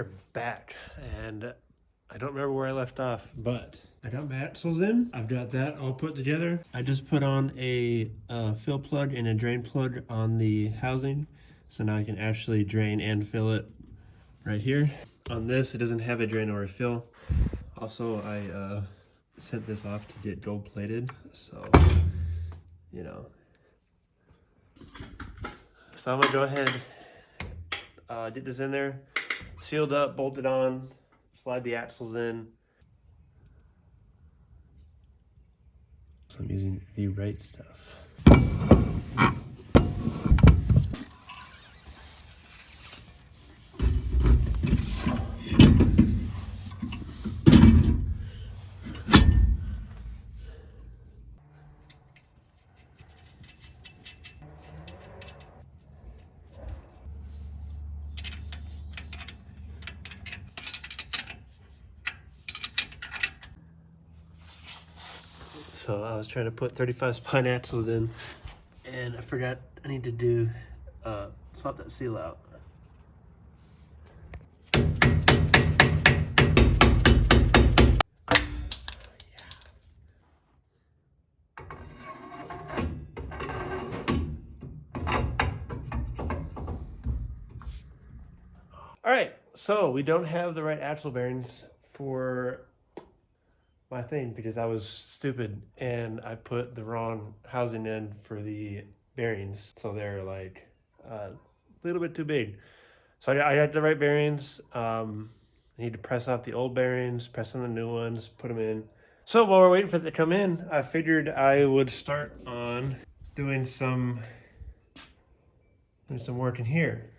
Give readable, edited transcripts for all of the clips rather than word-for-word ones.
are back, and I don't remember where I left off, but I got my axles in. I've got that all put together. I just put on a fill plug and a drain plug on the housing, so now I can actually drain and fill it right here. On this, it doesn't have a drain or a fill. Also, I sent this off to get gold plated, so you know. So I'm gonna go ahead, get this in there, sealed up, bolted on, slide the axles in. So I'm using the right stuff. So I was trying to put 35 spine axles in, and I forgot I need to do swap that seal out. All right, so we don't have the right axle bearings for my thing because I was stupid and I put the wrong housing in for the bearings, so they're like a little bit too big. So I got the right bearings. I need to press off the old bearings, press on the new ones, put them in. So while we're waiting for it to come in, I figured I would start on doing some work in here.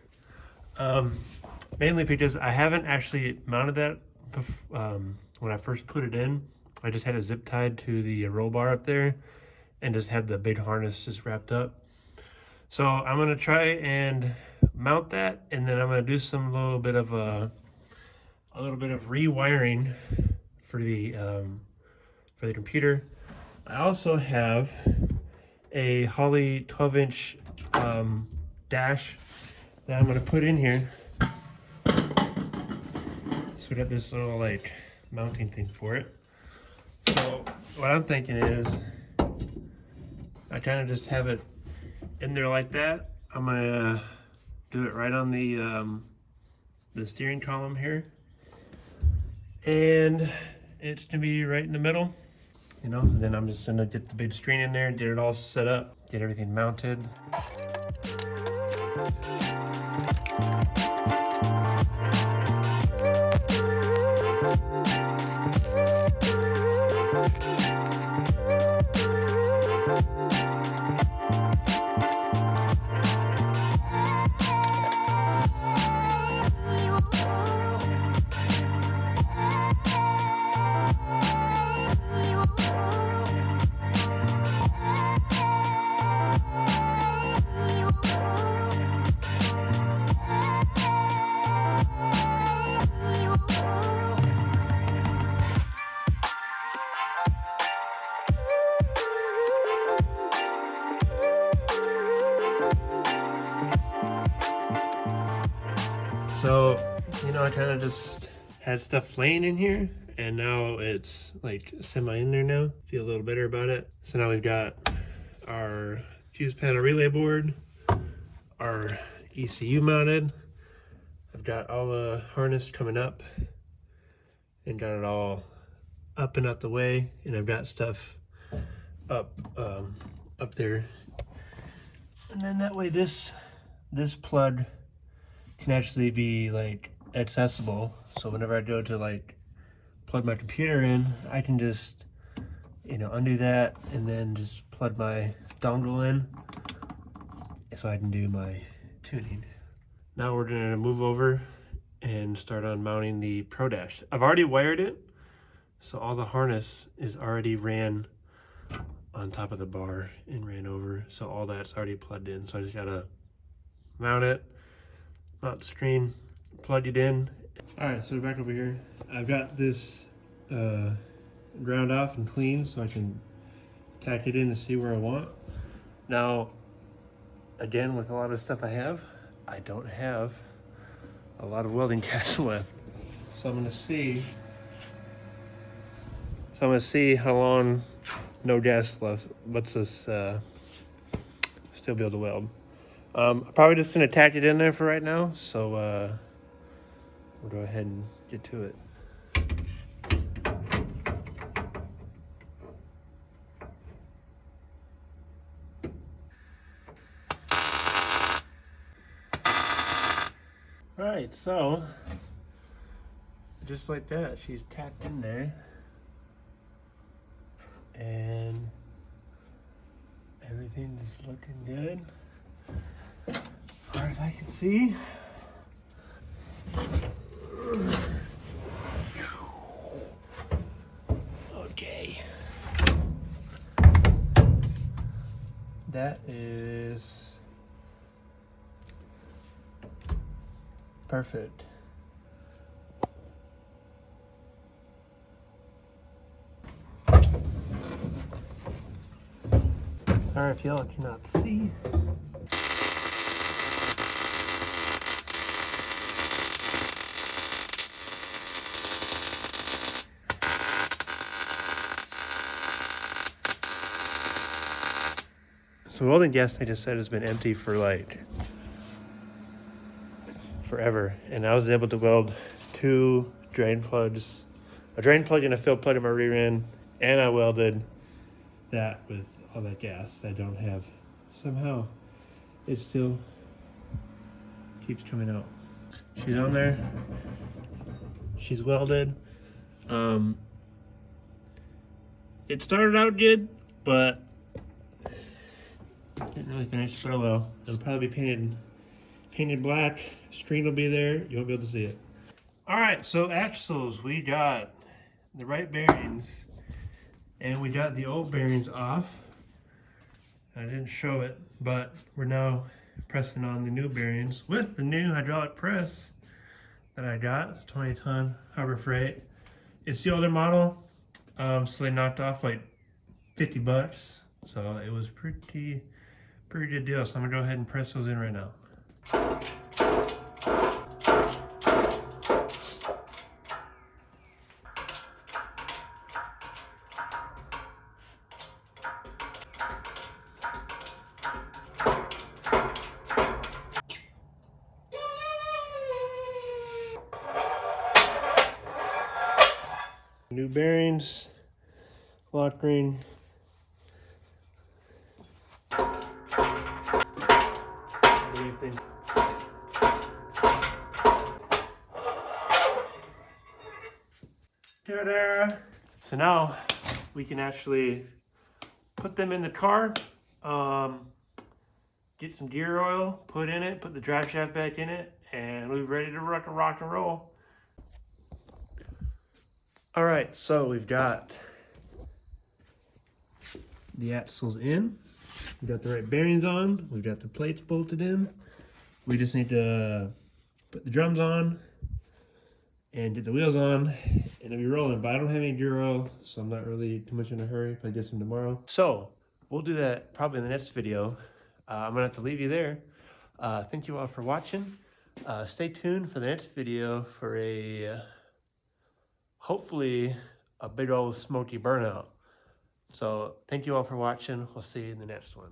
Mainly because I haven't actually mounted that when I first put it in. I just had it zip tied to the roll bar up there and just had the big harness just wrapped up. So I'm gonna try and mount that, and then I'm gonna do some little bit of rewiring for the computer. I also have a Holley 12-inch dash that I'm gonna put in here. So we got this little like mounting thing for it. So what I'm thinking is I kind of just have it in there like that. I'm gonna do it right on the steering column here, and it's gonna be right in the middle, you know. And then I'm just gonna get the big screen in there, get it all set up, get everything mounted. So, you know, I kind of just had stuff laying in here, and now it's like semi in there now. Feel a little better about it. So now we've got our fuse panel relay board, our ECU mounted. I've got all the harness coming up and got it all up and out the way, and I've got stuff up there. And then that way this plug can actually be like accessible. So whenever I go to like plug my computer in, I can just, you know, undo that and then just plug my dongle in so I can do my tuning. Now we're gonna move over and start on mounting the Pro Dash. I've already wired it, so all the harness is already ran on top of the bar and ran over. So all that's already plugged in. So I just gotta mount it, mount the screen, plug it in. All right, so back over here. I've got this ground off and clean so I can tack it in to see where I want. Now, again, with a lot of stuff I have, I don't have a lot of welding gas left. So I'm gonna see. So I'm gonna see how long no gas lets us still be able to weld. I'm probably just gonna tack it in there for right now. So we'll go ahead and get to it. All right, so just like that, she's tacked in there, and everything's looking good as far as I can see. Okay, that is perfect. Sorry if y'all cannot see. So welding gas, I just said, has been empty for like forever, and I was able to weld 2 drain plugs, a drain plug and a fill plug in my rear end, and I welded that with all that gas I don't have. Somehow it still keeps coming out. She's on there, she's welded. It started out good, but didn't really finish so well. It'll probably be painted black. Screen will be there, you won't be able to see it. All right, so axles, we got the right bearings and we got the old bearings off. I didn't show it, but we're now pressing on the new bearings with the new hydraulic press that I got. It's 20-ton Harbor Freight. It's the older model, so they knocked off like 50 bucks. So it was pretty good deal. So I'm gonna go ahead and press those in right now. New bearings, lock ring. Everything. Ta-da! So now we can actually put them in the car, get some gear oil, put in it, put the drive shaft back in it, and we're ready to rock and roll. All right, so we've got the axles in, we've got the right bearings on, we've got the plates bolted in. We just need to put the drums on and get the wheels on, and it'll be rolling. But I don't have any gear oil, so I'm not really too much in a hurry if I get some tomorrow. So we'll do that probably in the next video. I'm gonna have to leave you there. Thank you all for watching. Stay tuned for the next video for a hopefully a big old smoky burnout. So thank you all for watching. We'll see you in the next one.